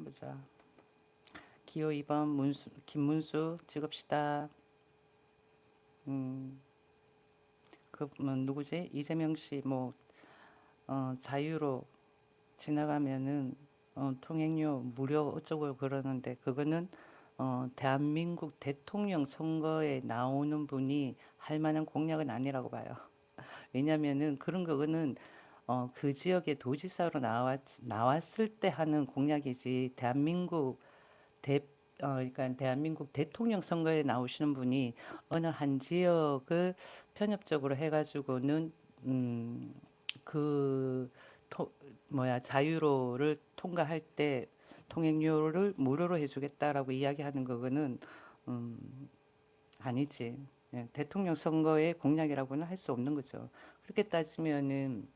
보자. 기호 2번 김문수 찍읍시다. 뭐 누구지? 이재명 씨 자유로 지나가면은 통행료 무료 어쩌고 그러는데 그거는 대한민국 대통령 선거에 나오는 분이 할 만한 공약은 아니라고 봐요. 왜냐면은 그런 거는 그 지역의 도지사로 나왔을 때 하는 공약이지 대 그러니까 대한민국 대통령 선거에 나오시는 분이 어느 한 지역을 편협적으로 해가지고는 그 자유로를 통과할 때 통행료를 무료로 해주겠다라고 이야기하는 거는 아니지. 예, 대통령 선거의 공약이라고는 할 수 없는 거죠. 그렇게 따지면은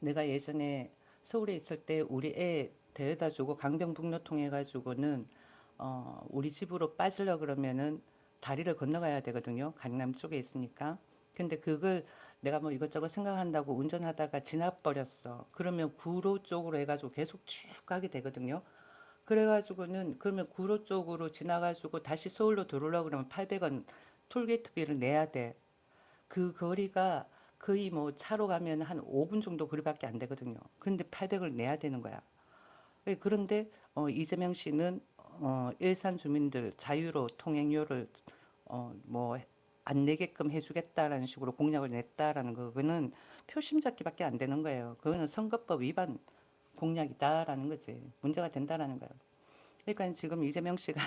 내가 예전에 서울에 있을 때 우리 애 데려다 주고 강변북로 통해 가지고는 우리 집으로 빠지려 그러면은 다리를 건너가야 되거든요. 강남 쪽에 있으니까. 근데 그걸 내가 뭐 이것저것 생각한다고 운전하다가 지나버렸어. 그러면 구로 쪽으로 해가지고 계속 쭉 가게 되거든요. 그래가지고는 그러면 구로 쪽으로 지나가지고 다시 서울로 들어오려고 그러면 800원 톨게이트비를 내야 돼. 그 거리가 거의 뭐 차로 가면 한 5분 정도 거리밖에 안 되거든요. 근데 800을 내야 되는 거야. 예, 그런데 이재명 씨는 일산 주민들 자유로 통행료를 뭐 안 내게끔 해주겠다라는 식으로 공약을 냈다라는 그거는 표심 잡기밖에 안 되는 거예요. 그거는 선거법 위반 공약이다라는 거지. 문제가 된다라는 거예요. 그러니까 지금 이재명 씨가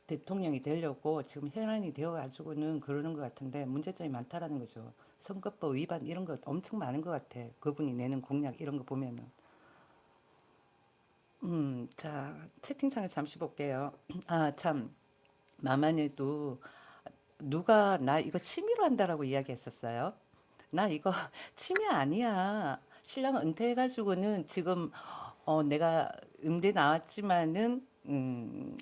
대통령이 되려고 지금 현안이 되어 가지고는 그러는 것 같은데 문제점이 많다라는 거죠. 선거법 위반 이런 거 엄청 많은 것 같아. 그분이 내는 공약 이런 거 보면은. 자, 채팅창을 잠시 볼게요. 아, 참. 마만에도 누가 나 이거 취미로 한다라고 이야기했었어요. 나 이거 취미 아니야. 신랑 은퇴해가지고는 지금 내가 음대 나왔지만은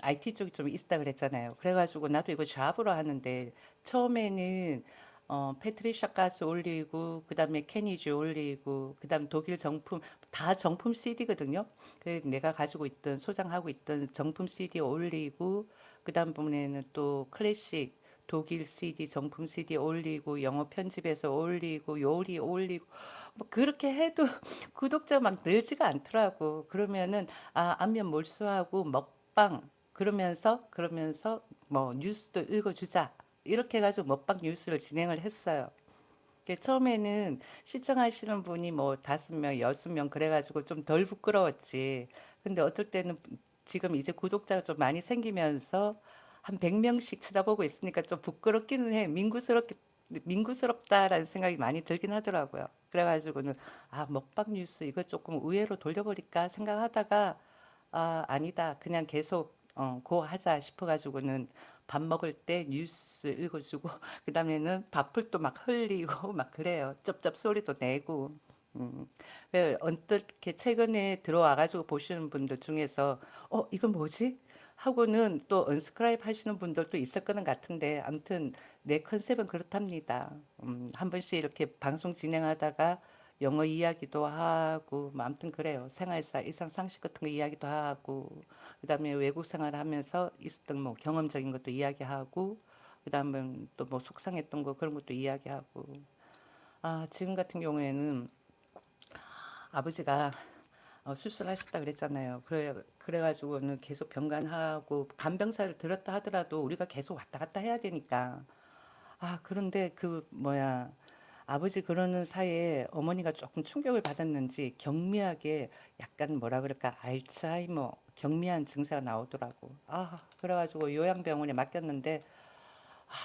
IT 쪽이 좀 있다 그랬잖아요. 그래가지고 나도 이거 잡으로 하는데 처음에는 패트리샤 가스 올리고 그다음에 케니지 올리고 그다음 독일 정품 다 정품 CD거든요. 그 내가 가지고 있던 소장하고 있던 정품 CD 올리고 그다음 부분에는 또 클래식 독일 CD 정품 CD 올리고 영어 편집해서 올리고 요리 올리고 뭐 그렇게 해도 구독자 막 늘지가 않더라고. 그러면은 안면 몰수하고 먹방 그러면서 뭐 뉴스도 읽어주자 이렇게 해가지고 먹방 뉴스를 진행을 했어요. 처음에는 시청하시는 분이 뭐 5명, 6명 그래가지고 좀 덜 부끄러웠지. 근데 어떨 때는 지금 이제 구독자가 좀 많이 생기면서 한 100명씩 쳐다보고 있으니까 좀 부끄럽기는 해. 민구스럽다라는 생각이 많이 들긴 하더라고요. 그래가지고는 먹방 뉴스 이거 조금 의외로 돌려버릴까 생각하다가 아니다. 그냥 계속 고 하자 싶어가지고는 밥 먹을 때 뉴스 읽어주고 그다음에는 밥풀 또 막 흘리고 막 그래요. 쩝쩝 소리도 내고. 어떻게 최근에 들어와가지고 보시는 분들 중에서 이건 뭐지? 하고는 또 언스크라이브 하시는 분들도 있을 거는 같은데 아무튼 내 컨셉은 그렇답니다. 한 번씩 이렇게 방송 진행하다가 영어 이야기도 하고 뭐 아무튼 그래요. 생활사 일상 상식 같은 거 이야기도 하고 그다음에 외국 생활하면서 있었던 뭐 경험적인 것도 이야기하고 그다음에 또 뭐 속상했던 거 그런 것도 이야기하고 지금 같은 경우에는 아버지가 수술하셨다 그랬잖아요. 그래가지고는 계속 병간하고 간병사를 들었다 하더라도 우리가 계속 왔다 갔다 해야 되니까. 그런데 아버지 그러는 사이에 어머니가 조금 충격을 받았는지 경미하게 약간 뭐라 그럴까 알츠하이머 경미한 증세가 나오더라고. 그래가지고 요양병원에 맡겼는데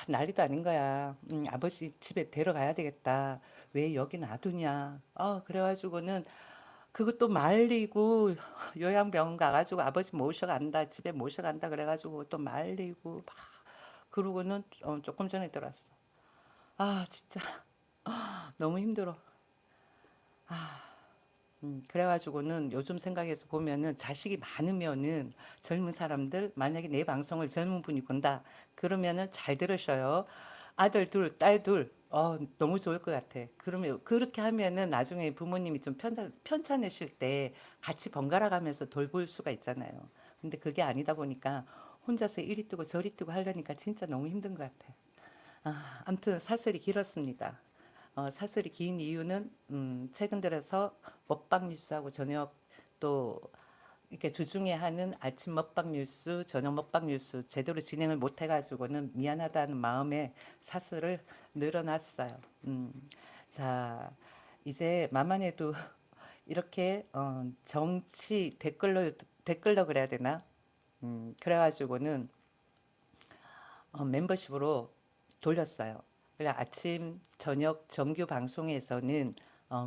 난리도 아닌 거야. 아버지 집에 데려가야 되겠다. 왜 여기 놔두냐. 그래가지고는 그것도 말리고 요양병원 가가지고 아버지 모셔간다. 집에 모셔간다. 그래가지고 또 말리고 막 그러고는 조금 전에 들어왔어. 진짜 너무 힘들어. 그래가지고는 요즘 생각해서 보면은 자식이 많으면은 젊은 사람들 만약에 내 방송을 젊은 분이 본다 그러면은 잘 들으셔요. 아들 둘, 딸 둘. 너무 좋을 것 같아. 그러면 그렇게 하면은 나중에 부모님이 좀 편찮으실 때 같이 번갈아 가면서 돌볼 수가 있잖아요. 근데 그게 아니다 보니까 혼자서 이리 뛰고 저리 뛰고 하려니까 진짜 너무 힘든 것 같아. 아무튼 사설이 길었습니다. 사설이 긴 이유는 최근 들어서 먹방 뉴스하고 저녁 또 이렇게 주중에 하는 아침 먹방 뉴스, 저녁 먹방 뉴스 제대로 진행을 못 해가지고는 미안하다는 마음에 사설을 늘어났어요. 음, 자, 이제 만만해도 이렇게 정치 댓글로 그래야 되나? 그래가지고는 멤버십으로 돌렸어요. 그래 아침, 저녁 정규 방송에서는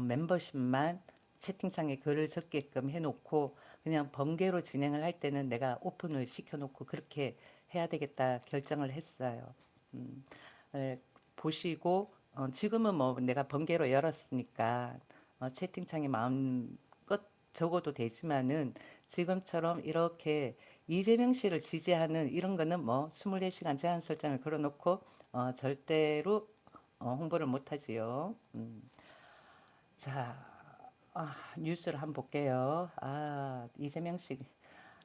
멤버십만 채팅창에 글을 적게끔 해놓고 그냥 번개로 진행을 할 때는 내가 오픈을 시켜놓고 그렇게 해야 되겠다 결정을 했어요. 음, 에, 보시고 지금은 뭐 내가 번개로 열었으니까 채팅창에 마음껏 적어도 되지만은 지금처럼 이렇게 이재명 씨를 지지하는 이런 거는 뭐 24시간 제한 설정을 걸어놓고 절대로 홍보를 못하지요. 자, 뉴스를 한번 볼게요. 이재명 씨.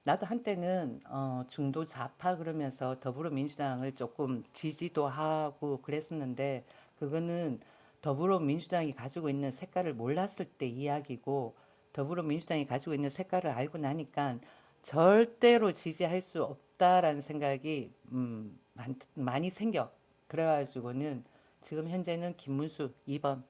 나도 한때는 중도 좌파 그러면서 더불어민주당을 조금 지지도 하고 그랬었는데 그거는 더불어민주당이 가지고 있는 색깔을 몰랐을 때 이야기고 더불어민주당이 가지고 있는 색깔을 알고 나니까 절대로 지지할 수 없다라는 생각이 많이 생겨. 그래가지고는 지금 현재는 김문수 2번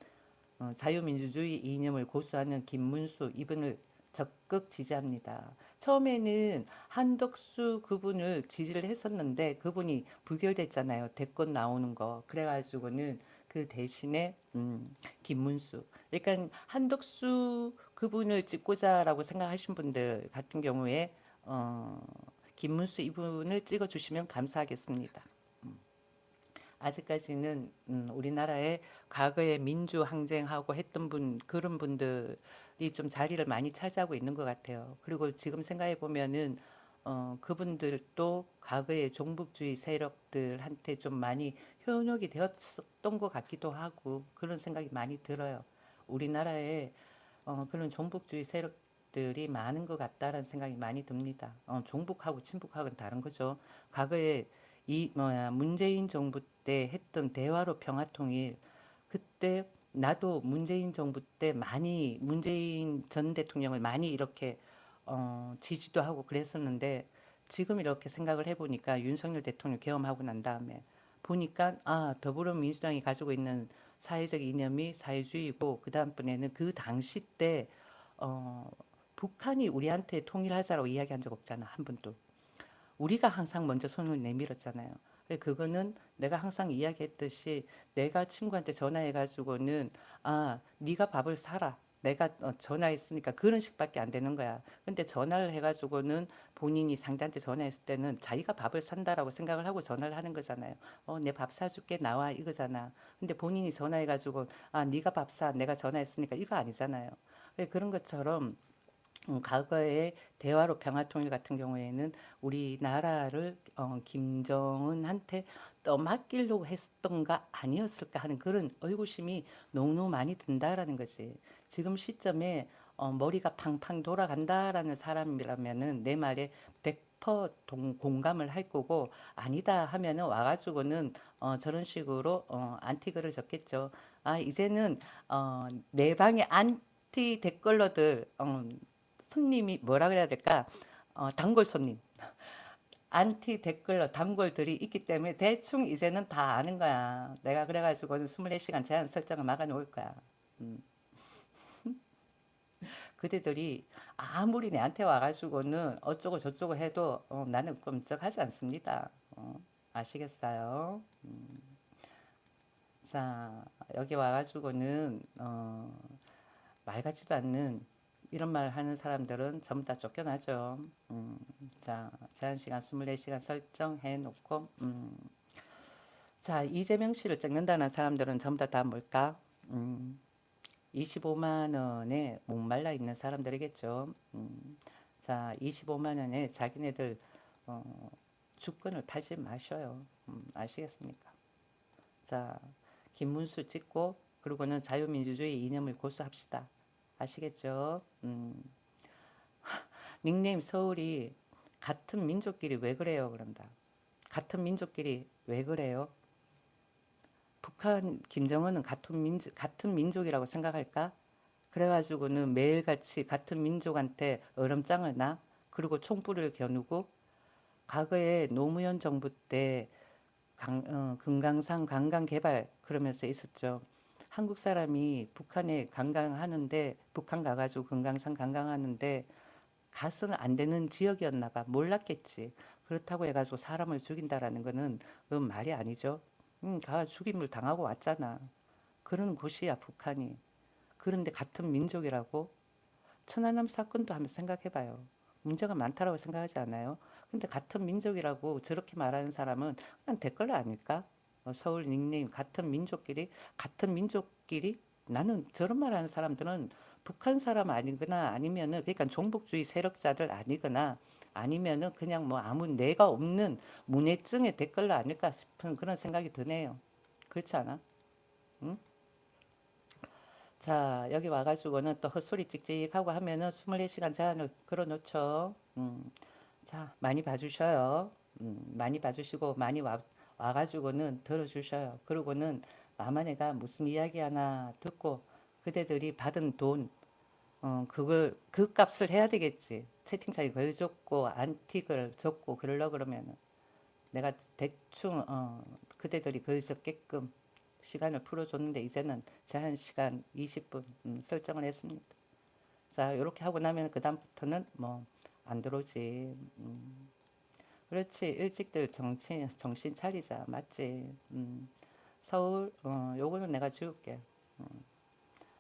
자유민주주의 이념을 고수하는 김문수 이분을 적극 지지합니다. 처음에는 한덕수 그분을 지지를 했었는데 그분이 부결됐잖아요. 대권 나오는 거. 그래가지고는 그 대신에 김문수. 그러니까 한덕수 그분을 찍고자라고 생각하신 분들 같은 경우에 어, 김문수 이분을 찍어주시면 감사하겠습니다. 아직까지는 우리나라의 과거에 민주 항쟁하고 했던 그런 분들이 좀 자리를 많이 차지하고 있는 것 같아요. 그리고 지금 생각해 보면은 그분들도 과거의 종북주의 세력들한테 좀 많이 현혹이 되었었던 것 같기도 하고 그런 생각이 많이 들어요. 우리나라에 그런 종북주의 세력들이 많은 것 같다라는 생각이 많이 듭니다. 종북하고 친북하고는 다른 거죠. 과거에 이 뭐야 문재인 정부 때 했던 대화로 평화통일 그때 나도 문재인 정부 때 많이 문재인 전 대통령을 많이 이렇게 지지도 하고 그랬었는데 지금 이렇게 생각을 해보니까 윤석열 대통령 계엄하고 난 다음에 보니까 더불어민주당이 가지고 있는 사회적 이념이 사회주의고 그 다음번에는 그 당시 때 어, 북한이 우리한테 통일하자라고 이야기한 적 없잖아 한 번도. 우리가 항상 먼저 손을 내밀었잖아요. 그거는 내가 항상 이야기했듯이 내가 친구한테 전화해가지고는 네가 밥을 사라. 내가 전화했으니까 그런 식밖에 안 되는 거야. 근데 전화를 해가지고는 본인이 상대한테 전화했을 때는 자기가 밥을 산다라고 생각을 하고 전화를 하는 거잖아요. 내 밥 사줄게 나와 이거잖아. 근데 본인이 전화해가지고 네가 밥 사. 내가 전화했으니까 이거 아니잖아요. 그런 것처럼 과거에 대화로 평화통일 같은 경우에는 우리나라를 김정은한테 떠맡기려고 했던가 아니었을까 하는 그런 의구심이 너무 많이 든다라는 거지. 지금 시점에 머리가 팡팡 돌아간다라는 사람이라면은 내 말에 100% 공감을 할 거고 아니다 하면은 와가지고는 저런 식으로 안티글을 적겠죠. 이제는 내 방에 안티 댓글러들 손님이 뭐라 그래야 될까? 단골 손님. 안티 댓글러 단골들이 있기 때문에 대충 이제는 다 아는 거야. 내가 그래가지고는 24시간 제한 설정을 막아 놓을 거야. 음. 그대들이 아무리 내한테 와가지고는 어쩌고 저쩌고 해도 나는 끔찍하지 않습니다. 아시겠어요? 자, 여기 와가지고는 말 같지도 않는 이런 말 하는 사람들은 전부 다 쫓겨나죠. 자, 제한시간 24시간 설정해 놓고, 자, 이재명 씨를 찍는다는 사람들은 전부 다 뭘까? 25만 원에 목말라 있는 사람들이겠죠. 자, 25만 원에 자기네들 주권을 팔지 마셔요. 아시겠습니까? 자, 김문수 찍고 그리고는 자유민주주의 이념을 고수합시다. 아시겠죠? 닉네임 서울이 같은 민족끼리 왜 그래요? 그런다. 같은 민족끼리 왜 그래요? 북한 김정은은 같은 민족이라고 생각할까? 그래가지고는 매일같이 같은 민족한테 얼음장을 놔? 그리고 총불을 겨누고 과거에 노무현 정부 때 금강산 관광 개발 그러면서 있었죠. 한국 사람이 북한에 관광하는데 북한 가가지고 금강산 관광하는데 가서는 안 되는 지역이었나 봐. 몰랐겠지. 그렇다고 해가지고 사람을 죽인다라는 거는 그건 말이 아니죠. 가 죽임을 당하고 왔잖아. 그런 곳이야 북한이. 그런데 같은 민족이라고? 천안함 사건도 한번 생각해봐요. 문제가 많다라고 생각하지 않아요? 근데 같은 민족이라고 저렇게 말하는 사람은 그냥 댓글 아닐까? 서울 닉네임 같은 민족끼리 나는 저런 말하는 사람들은 북한 사람 아니거나 아니면은 그러니까 종북주의 세력자들 아니거나 아니면은 그냥 뭐 아무 내가 없는 문해증의 댓글로 아닐까 싶은 그런 생각이 드네요. 그렇지 않아? 응? 자, 여기 와가지고는 또 헛소리 찍찍하고 하면은 24시간 제한을 걸어놓죠. 자, 많이 봐주셔요. 많이 봐주시고, 와가지고는 들어주셔요. 그러고는 마마네가 무슨 이야기 하나 듣고, 그대들이 받은 돈, 그 값을 해야 되겠지. 채팅창에 글 줬고, 안틱을 줬고, 그러려 그러면은. 내가 대충, 그대들이 글 적게끔 시간을 풀어줬는데 이제는 제한 시간 20분 설정을 했습니다. 자, 이렇게 하고 나면 그 다음부터는 뭐 안 들어오지. 그렇지. 일찍들 정신 차리자. 맞지. 서울, 요거는 내가 지울게.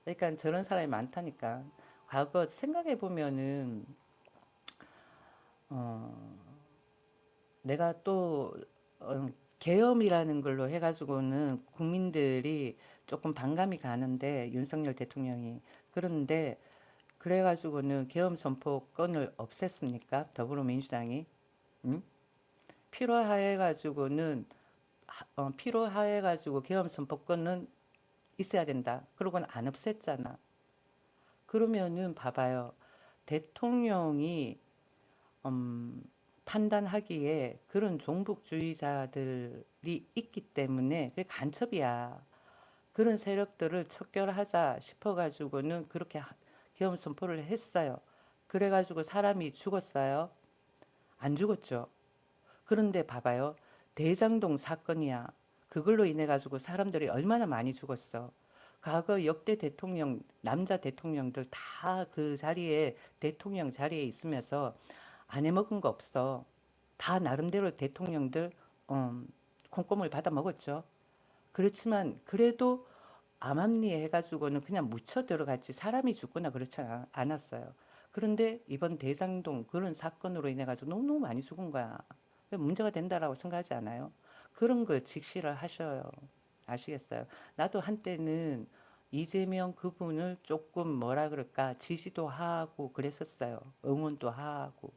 그러니까 저런 사람이 많다니까. 과거 생각해 보면은 어, 내가 또 계엄이라는 걸로 해가지고는 국민들이 조금 반감이 가는데 윤석열 대통령이 그런데 그래가지고는 계엄 선포권을 없앴습니까? 더불어민주당이 응? 필요해가지고는 필요해가지고 계엄 선포권은 있어야 된다. 그러고는 안 없앴잖아. 그러면은 봐봐요. 대통령이 음, 판단하기에 그런 종북주의자들이 있기 때문에 그게 간첩이야. 그런 세력들을 척결하자 싶어가지고는 그렇게 계엄 선포를 했어요. 그래가지고 사람이 죽었어요. 안 죽었죠. 그런데 봐봐요. 대장동 사건이야. 그걸로 인해 가지고 사람들이 얼마나 많이 죽었어. 과거 역대 대통령, 남자 대통령들 다 그 자리에 대통령 자리에 있으면서 안 해먹은 거 없어. 다 나름대로 대통령들 콩고물 받아 먹었죠. 그렇지만 그래도 암암리에 해가지고는 그냥 묻혀 들어갔지 사람이 죽거나 그렇지 않았어요. 그런데 이번 대장동 그런 사건으로 인해 가지고 너무너무 많이 죽은 거야. 문제가 된다라고 생각하지 않아요? 그런 걸 직시를 하셔요. 아시겠어요? 나도 한때는 이재명 그분을 조금 뭐라 그럴까 지지도 하고 그랬었어요. 응원도 하고.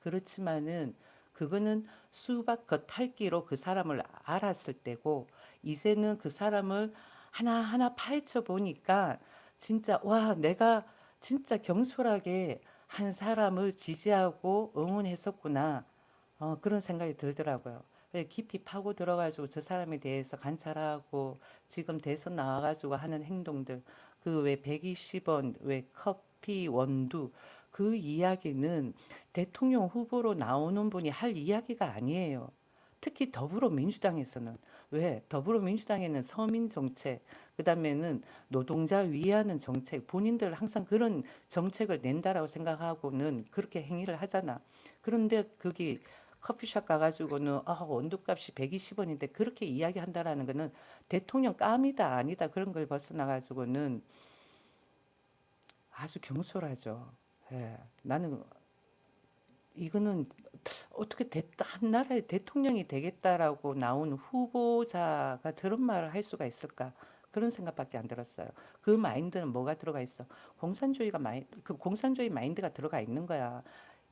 그렇지만은 그거는 수박 겉핥기로 그 사람을 알았을 때고 이제는 그 사람을 하나하나 파헤쳐 보니까 진짜 와 내가 진짜 경솔하게 한 사람을 지지하고 응원했었구나. 그런 생각이 들더라고요. 깊이 파고 들어가지고 저 사람에 대해서 관찰하고 지금 대선 나와가지고 하는 행동들 그 왜 120원 왜 커피 원두 그 이야기는 대통령 후보로 나오는 분이 할 이야기가 아니에요. 특히 더불어민주당에서는 왜 더불어민주당에는 서민 정책 그다음에는 노동자 위하는 정책 본인들 항상 그런 정책을 낸다라고 생각하고는 그렇게 행위를 하잖아. 그런데 거기 커피숍 가가지고는 원두값이 120원인데 그렇게 이야기한다라는 거는 대통령 깜이다 아니다 그런 걸 벗어나가지고는 아주 경솔하죠. 예, 나는 이거는 어떻게 됐다 한 나라의 대통령이 되겠다라고 나온 후보자가 저런 말을 할 수가 있을까? 그런 생각밖에 안 들었어요. 그 마인드는 뭐가 들어가 있어? 그 공산주의 마인드가 들어가 있는 거야.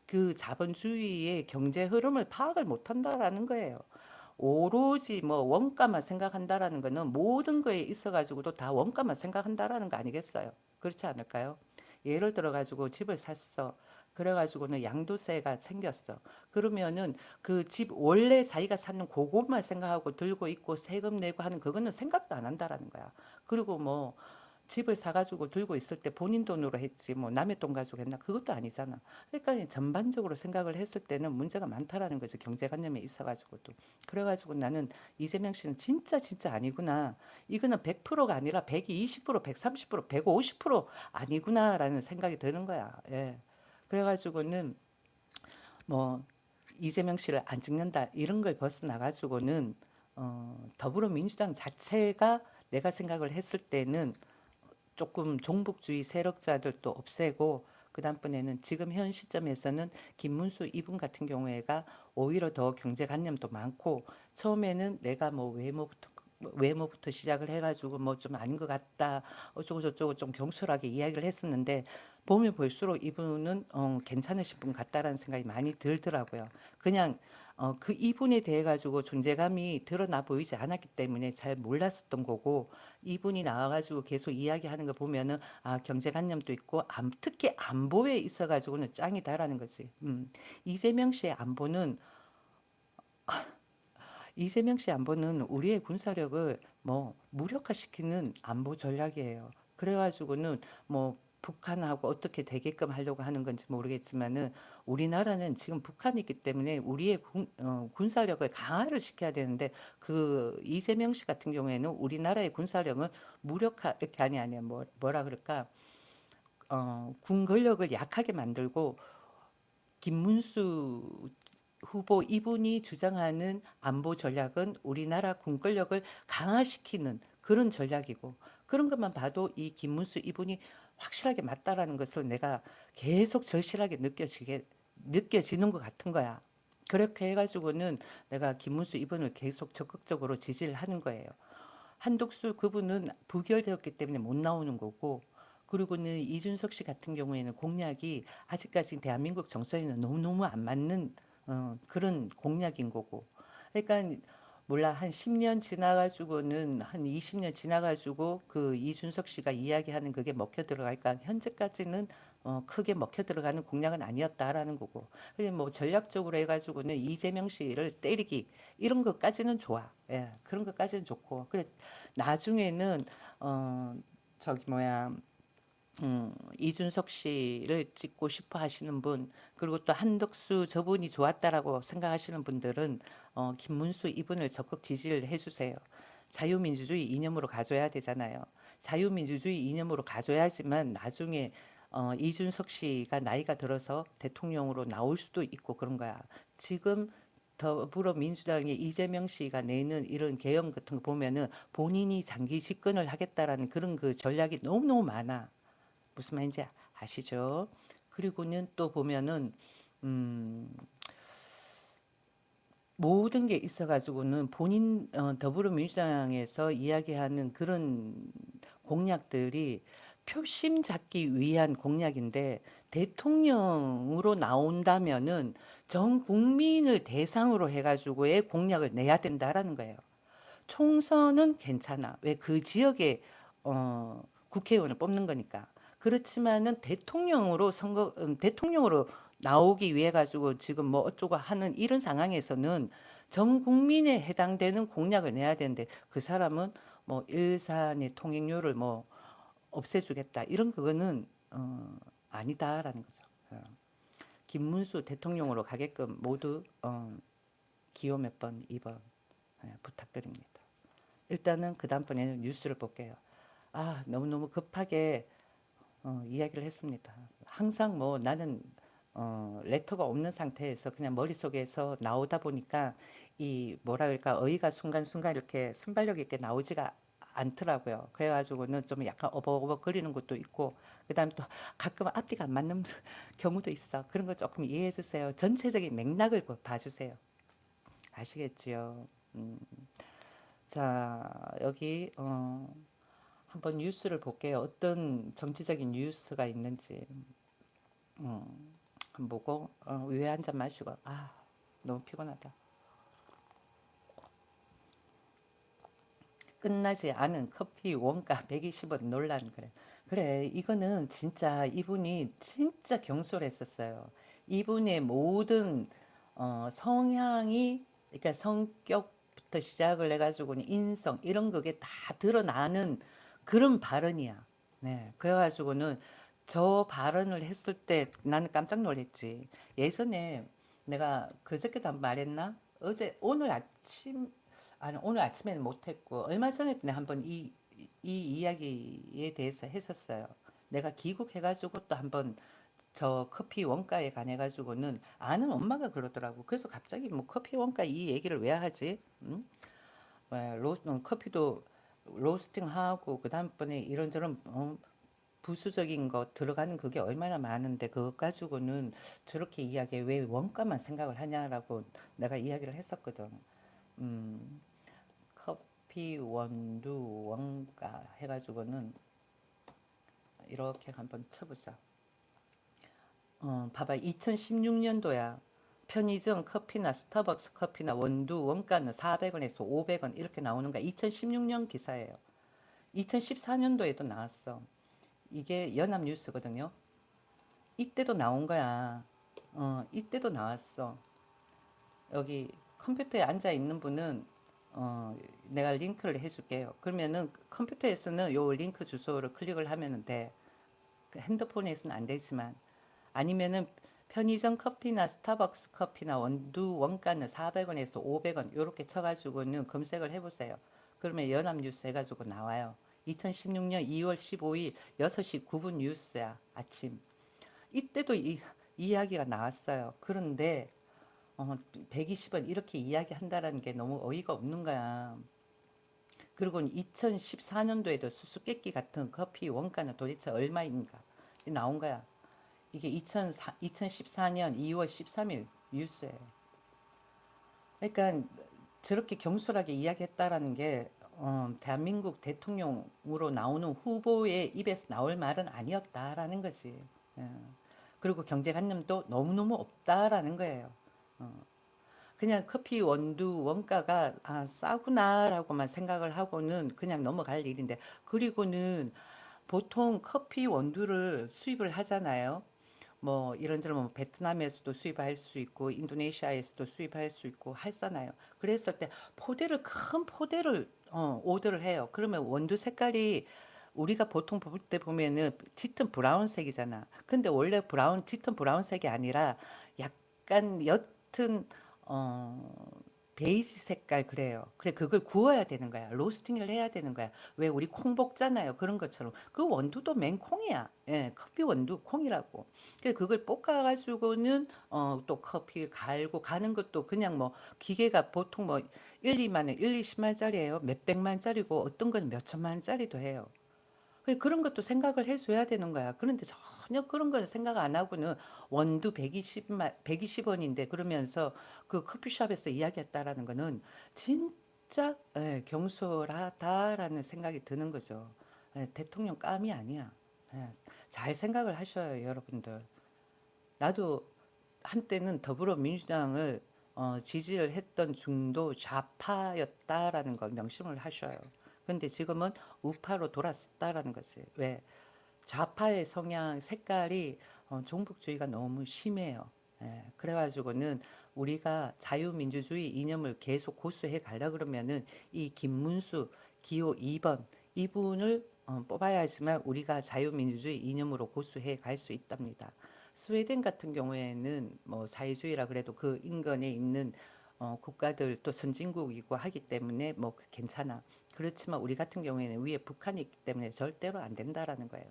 그 자본주의의 경제 흐름을 파악을 못 한다라는 거예요. 오로지 뭐 원가만 생각한다라는 거는 모든 거에 있어 가지고도 다 원가만 생각한다라는 거 아니겠어요? 그렇지 않을까요? 예를 들어 가지고 집을 샀어. 그래 가지고는 양도세가 생겼어. 그러면은 그 집 원래 자기가 사는 그것만 생각하고 들고 있고 세금 내고 하는 그거는 생각도 안 한다라는 거야. 그리고 뭐 집을 사가지고 들고 있을 때 본인 돈으로 했지 뭐 남의 돈 가지고 했나 그것도 아니잖아. 그러니까 전반적으로 생각을 했을 때는 문제가 많다라는 거지 경제관념에 있어가지고도. 그래가지고 나는 이재명 씨는 진짜 진짜 아니구나. 이거는 100%가 아니라 120%, 130%, 150% 아니구나라는 생각이 드는 거야. 예. 그래가지고는 뭐 이재명 씨를 안 찍는다 이런 걸 벗어나가지고는 더불어민주당 자체가 내가 생각을 했을 때는 조금 종북주의 세력자들도 없애고 그다음번에는 지금 현 시점에서는 김문수 이분 같은 경우에가 오히려 더 경제관념도 많고 처음에는 내가 뭐 외모부터 시작을 해가지고 뭐 좀 아닌 것 같다 어쩌고 저쩌고 좀 경솔하게 이야기를 했었는데 보면 볼수록 이분은 괜찮으신 분 같다라는 생각이 많이 들더라고요. 그냥 그 이분에 대해 가지고 존재감이 드러나 보이지 않았기 때문에 잘 몰랐었던 거고 이분이 나와가지고 계속 이야기하는 거 보면은 아 경제관념도 있고 특히 안보에 있어가지고는 짱이다라는 거지. 이재명 씨의 안보는 이재명 씨 안보는 우리의 군사력을 뭐 무력화시키는 안보 전략이에요. 그래가지고는 뭐 북한하고 어떻게 되게끔 하려고 하는 건지 모르겠지만은 우리나라는 지금 북한이 있기 때문에 우리의 군사력을 강화를 시켜야 되는데 그 이재명 씨 같은 경우에는 우리나라의 군사력은 무력화 이렇게 아니야 뭐라 그럴까 군 권력을 약하게 만들고 김문수 후보 이분이 주장하는 안보 전략은 우리나라 군권력을 강화시키는 그런 전략이고 그런 것만 봐도 이 김문수 이분이 확실하게 맞다라는 것을 내가 계속 절실하게 느껴지는 것 같은 거야. 그렇게 해가지고는 내가 김문수 이분을 계속 적극적으로 지지를 하는 거예요. 한독수 그분은 부결되었기 때문에 못 나오는 거고 그리고는 이준석 씨 같은 경우에는 공약이 아직까지 대한민국 정서에는 너무너무 안 맞는 그런 공약인 거고 그러니까 몰라 한 10년 지나가지고는 한 20년 지나가지고 그 이준석 씨가 이야기하는 그게 먹혀 들어갈까 현재까지는 크게 먹혀 들어가는 공약은 아니었다라는 거고 그냥 뭐 전략적으로 해가지고는 이재명 씨를 때리기 이런 것까지는 좋아. 예, 그런 것까지는 좋고 그래 나중에는 어 저기 뭐야 이준석 씨를 찍고 싶어 하시는 분, 그리고 또 한덕수 저분이 좋았다라고 생각하시는 분들은 김문수 이분을 적극 지지를 해주세요. 자유민주주의 이념으로 가져야 되잖아요. 자유민주주의 이념으로 가져야지만 나중에 이준석 씨가 나이가 들어서 대통령으로 나올 수도 있고 그런 거야. 지금 더불어민주당의 이재명 씨가 내는 이런 개혁 같은 거 보면은 본인이 장기 집권을 하겠다라는 그런 그 전략이 너무너무 많아. 무슨 말인지 아시죠? 그리고는 또 보면은 음, 모든 게 있어가지고는 본인 더불어민주당에서 이야기하는 그런 공약들이 표심 잡기 위한 공약인데 대통령으로 나온다면은 전 국민을 대상으로 해가지고의 공약을 내야 된다라는 거예요. 총선은 괜찮아. 왜 그 지역에 국회의원을 뽑는 거니까. 그렇지만은 대통령으로 나오기 위해 가지고 지금 뭐 어쩌고 하는 이런 상황에서는 전 국민에 해당되는 공약을 내야 되는데 그 사람은 뭐 일산의 통행료를 뭐 없애주겠다 이런 그거는 아니다라는 거죠. 김문수 대통령으로 가게끔 모두 기호 몇 번, 2번 부탁드립니다. 일단은 그 다음번에는 뉴스를 볼게요. 아, 너무너무 급하게 이야기를 했습니다. 항상 뭐 나는 레터가 없는 상태에서 그냥 머릿속에서 나오다 보니까 이 뭐라 그럴까 어휘가 순간순간 이렇게 순발력 있게 나오지가 않더라고요. 그래가지고는 좀 약간 어버어버 거리는 것도 있고 그다음 또 가끔 앞뒤가 안 맞는 경우도 있어. 그런 거 조금 이해해 주세요. 전체적인 맥락을 봐주세요. 아시겠지요? 음. 자, 여기 한번 뉴스를 볼게요. 어떤 정치적인 뉴스가 있는지 한번 보고 우유 한 잔 마시고 아 너무 피곤하다. 끝나지 않은 커피 원가 120원 논란. 그래. 그래. 이거는 진짜 이분이 진짜 경솔했었어요. 이분의 모든 성향이, 그러니까 성격부터 시작을 해가지고는 인성 이런 그게 다 드러나는 그런 발언이야. 네. 그래가지고는 저 발언을 했을 때 나는 깜짝 놀랐지. 예전에 내가 그저께도 한 번 말했나? 어제 오늘 아침, 아니 오늘 아침에는 못했고 얼마 전에 내가 한번 이 이야기에 대해서 했었어요. 내가 귀국해가지고 또 한번 저 커피 원가에 관해 가지고는 아는 엄마가 그러더라고. 그래서 갑자기 뭐 커피 원가 이 얘기를 왜 하지? 응? 왜 커피도 로스팅하고 그 다음번에 이런저런 부수적인 거 들어가는 그게 얼마나 많은데 그것 가지고는 저렇게 이야기해 왜 원가만 생각을 하냐라고 내가 이야기를 했었거든. 음. 커피 원두 원가 해가지고는 이렇게 한번 쳐보자. 봐봐. 2016년도야. 편의점 커피나 스타벅스 커피나 원두 원가는 400원에서 500원 이렇게 나오는 거야. 2016년 기사예요. 2014년도에도 나왔어. 이게 연합뉴스거든요. 이때도 나온 거야. 이때도 나왔어. 여기 컴퓨터에 앉아 있는 분은 내가 링크를 해줄게요. 그러면은 컴퓨터에서는 요 링크 주소를 클릭을 하면 돼. 그 핸드폰에서는 안 되지만 아니면은 편의점 커피나 스타벅스 커피나 원두 원가는 400원에서 500원 요렇게 쳐가지고는 검색을 해보세요. 그러면 연합뉴스 해가지고 나와요. 2016년 2월 15일 6시 9분 뉴스야. 아침. 이때도 이야기가 나왔어요. 그런데 120원 이렇게 이야기한다라는 게 너무 어이가 없는 거야. 그리고 2014년도에도 수수께끼 같은 커피 원가는 도대체 얼마인가 나온 거야. 이게 2014년 2월 13일 뉴스예요. 그러니까 저렇게 경솔하게 이야기했다라는 게 대한민국 대통령으로 나오는 후보의 입에서 나올 말은 아니었다라는 거지. 예. 그리고 경제관념도 너무너무 없다라는 거예요. 그냥 커피 원두 원가가 싸구나라고만 생각을 하고는 그냥 넘어갈 일인데 그리고는 보통 커피 원두를 수입을 하잖아요. 뭐 이런저런 뭐 베트남에서도 수입할 수 있고 인도네시아에서도 수입할 수 있고 하잖아요. 그랬을 때 큰 포대를 오더를 해요. 그러면 원두 색깔이 우리가 보통 볼 때 보면은 짙은 브라운색이잖아. 근데 원래 짙은 브라운색이 아니라 약간 옅은 어 베이지 색깔 그래요. 그래 그걸 구워야 되는 거야. 로스팅을 해야 되는 거야. 왜 우리 콩 볶잖아요. 그런 것처럼 그 원두도 맹콩이야. 예, 커피 원두 콩이라고. 그래 그걸 볶아가지고는 또 커피 갈고 가는 것도 그냥 뭐 기계가 보통 뭐 1, 2만 원, 1, 20만짜리예요. 몇백만짜리고 어떤 건 몇천만짜리도 해요. 그런 것도 생각을 해줘야 되는 거야. 그런데 전혀 그런 건 생각 안 하고는 원두 120원인데 그러면서 그 커피숍에서 이야기했다라는 거는 진짜 경솔하다라는 생각이 드는 거죠. 대통령 깜이 아니야. 잘 생각을 하셔요, 여러분들. 나도 한때는 더불어민주당을 지지를 했던 중도 좌파였다라는 걸 명심을 하셔요. 근데 지금은 우파로 돌아섰다라는 거지. 왜? 좌파의 성향 색깔이 종북주의가 너무 심해요. 그래가지고는 우리가 자유민주주의 이념을 계속 고수해 가려 그러면은 이 김문수 기호 2번 이분을 뽑아야지만 우리가 자유민주주의 이념으로 고수해 갈 수 있답니다. 스웨덴 같은 경우에는 뭐 사회주의라 그래도 그 인근에 있는 국가들 또 선진국이고 하기 때문에 뭐 괜찮아. 그렇지만 우리 같은 경우에는 위에 북한이 있기 때문에 절대로 안 된다라는 거예요.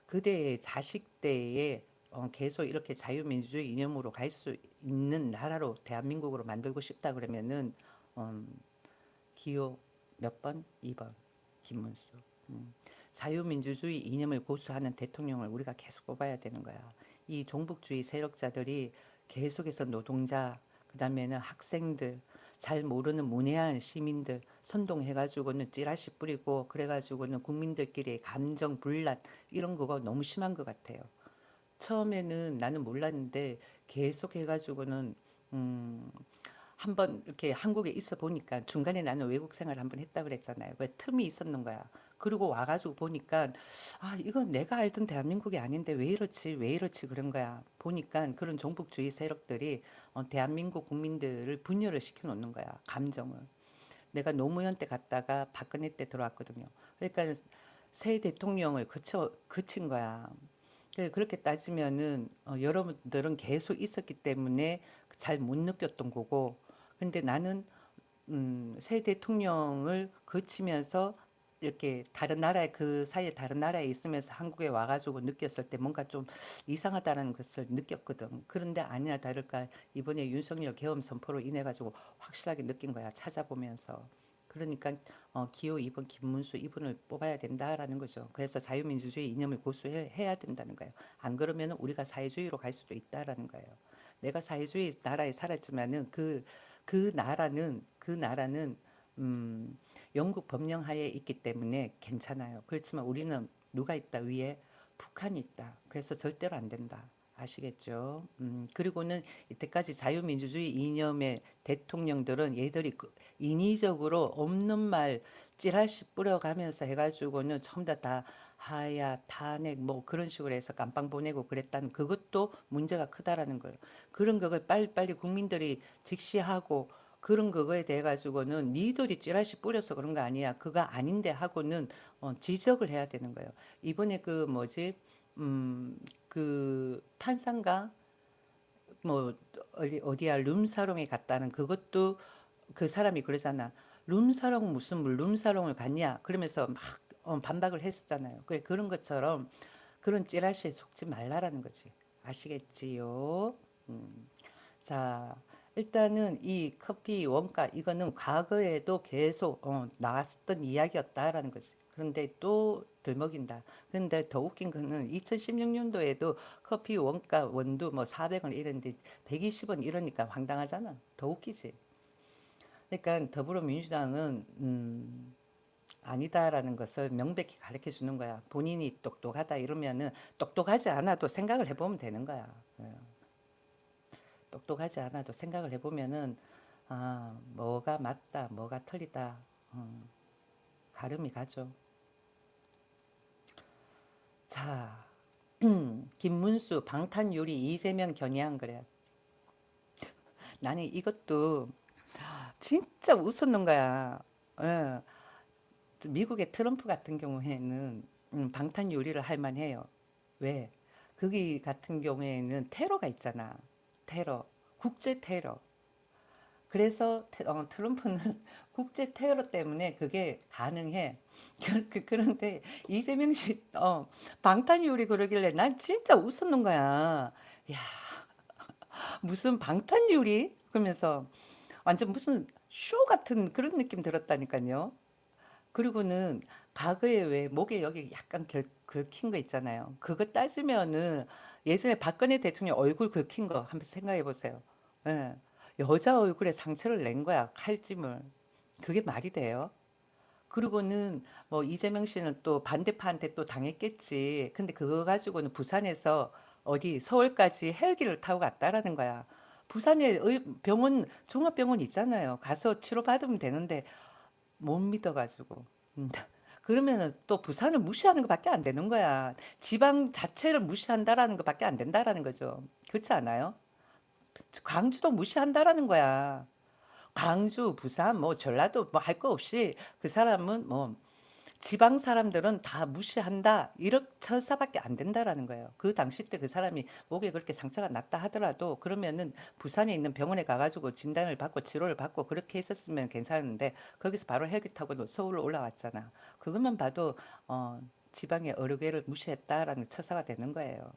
그대의 자식 때에 계속 이렇게 자유민주주의 이념으로 갈 수 있는 나라로 대한민국으로 만들고 싶다 그러면은 기호 몇 번? 2번 김문수. 자유민주주의 이념을 고수하는 대통령을 우리가 계속 뽑아야 되는 거야. 이 종북주의 세력자들이 계속해서 노동자, 그다음에는 학생들, 잘 모르는 문외한 시민들 선동해가지고는 찌라시 뿌리고 그래가지고는 국민들끼리 감정 분란 이런 거가 너무 심한 것 같아요. 처음에는 나는 몰랐는데 계속 해가지고는 음, 한번 이렇게 한국에 있어 보니까 중간에 나는 외국 생활을 한번 했다 그랬잖아요. 왜 틈이 있었는 거야. 그리고 와가지고 보니까 아 이건 내가 알던 대한민국이 아닌데 왜 이렇지 왜 이렇지 그런 거야. 보니까 그런 종북주의 세력들이 대한민국 국민들을 분열을 시켜놓는 거야. 감정을. 내가 노무현 때 갔다가 박근혜 때 들어왔거든요. 그러니까 새 대통령을 거친 거야. 그렇게 따지면은 여러분들은 계속 있었기 때문에 잘 못 느꼈던 거고, 근데 나는 새 대통령을 거치면서 이렇게 다른 나라에 그 사이에 다른 나라에 있으면서 한국에 와가지고 느꼈을 때 뭔가 좀 이상하다는 것을 느꼈거든. 그런데 아니나 다를까 이번에 윤석열 계엄 선포로 인해 가지고 확실하게 느낀 거야. 찾아보면서. 그러니까 기호 2번 김문수 이분을 뽑아야 된다라는 거죠. 그래서 자유민주주의 이념을 고수해야 된다는 거예요. 안 그러면 우리가 사회주의로 갈 수도 있다라는 거예요. 내가 사회주의 나라에 살았지만은 그 나라는 영국 법령 하에 있기 때문에 괜찮아요. 그렇지만 우리는 누가 있다 위에 북한이 있다. 그래서 절대로 안 된다. 아시겠죠? 그리고는 이때까지 자유민주주의 이념의 대통령들은 얘들이 인위적으로 없는 말 찌라시 뿌려가면서 해가지고는 전부 다 하야 탄핵 뭐 그런 식으로 해서 깜빵 보내고 그랬다는 그것도 문제가 크다라는 거예요. 그런 그걸 빨리빨리 국민들이 직시하고 그런 그거에 대해 가지고는 니들이 찌라시 뿌려서 그런 거 아니야. 그거 아닌데 하고는 지적을 해야 되는 거예요. 이번에 그 뭐지? 그 판사인가 뭐 어디야 룸사롱에 갔다는 그것도 그 사람이 그러잖아. 룸사롱 무슨 물 룸사롱을 갔냐? 그러면서 막 반박을 했었잖아요. 그래 그런 것처럼 그런 찌라시에 속지 말라라는 거지. 아시겠지요? 음. 자, 일단은 이 커피 원가 이거는 과거에도 계속 나왔었던 이야기였다라는 거지. 그런데 또 들먹인다. 그런데 더 웃긴 거는 2016년도에도 커피 원가 원두 뭐 400원 이랬는데 120원 이러니까 황당하잖아. 더 웃기지. 그러니까 더불어민주당은 아니다라는 것을 명백히 가르쳐 주는 거야. 본인이 똑똑하다 이러면은 똑똑하지 않아도 생각을 해보면 되는 거야. 예. 똑똑하지 않아도 생각을 해보면은 아 뭐가 맞다 뭐가 틀리다 가름이 가죠. 자 김문수 방탄유리 이재명 겨냥한 거래. 나는 이것도 진짜 웃었는 거야. 예. 미국의 트럼프 같은 경우에는 방탄유리를 할 만해요. 왜? 거기 같은 경우에는 테러가 있잖아. 테러. 국제 테러. 그래서 트럼프는 국제 테러 때문에 그게 가능해. 그런데 이재명 씨 방탄유리 그러길래 난 진짜 웃었는 거야. 야, 무슨 방탄유리? 그러면서 완전 무슨 쇼 같은 그런 느낌 들었다니까요. 그리고는 과거에 왜 목에 여기 약간 긁힌 거 있잖아요. 그거 따지면은 예전에 박근혜 대통령 얼굴 긁힌 거 한번 생각해 보세요. 예. 여자 얼굴에 상처를 낸 거야, 칼찜을. 그게 말이 돼요? 그리고는 뭐 이재명 씨는 또 반대파한테 또 당했겠지. 근데 그거 가지고는 부산에서 어디 서울까지 헬기를 타고 갔다라는 거야. 부산에 병원, 종합병원 있잖아요. 가서 치료받으면 되는데 못 믿어가지고. 그러면은 또 부산을 무시하는 것밖에 안 되는 거야. 지방 자체를 무시한다라는 것밖에 안 된다라는 거죠. 그렇지 않아요? 광주도 무시한다라는 거야. 광주, 부산, 뭐 전라도 뭐 할 거 없이 그 사람은 뭐 지방 사람들은 다 무시한다. 이렇게 천사밖에 안 된다라는 거예요. 그 당시 때 그 사람이 목에 그렇게 상처가 났다 하더라도 그러면은 부산에 있는 병원에 가가지고 진단을 받고 치료를 받고 그렇게 했었으면 괜찮은데 거기서 바로 헬기 타고 서울로 올라왔잖아. 그것만 봐도 지방의 어류계를 무시했다라는 처사가 되는 거예요.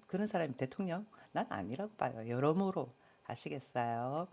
그런 사람이 대통령? 난 아니라고 봐요. 여러모로 아시겠어요?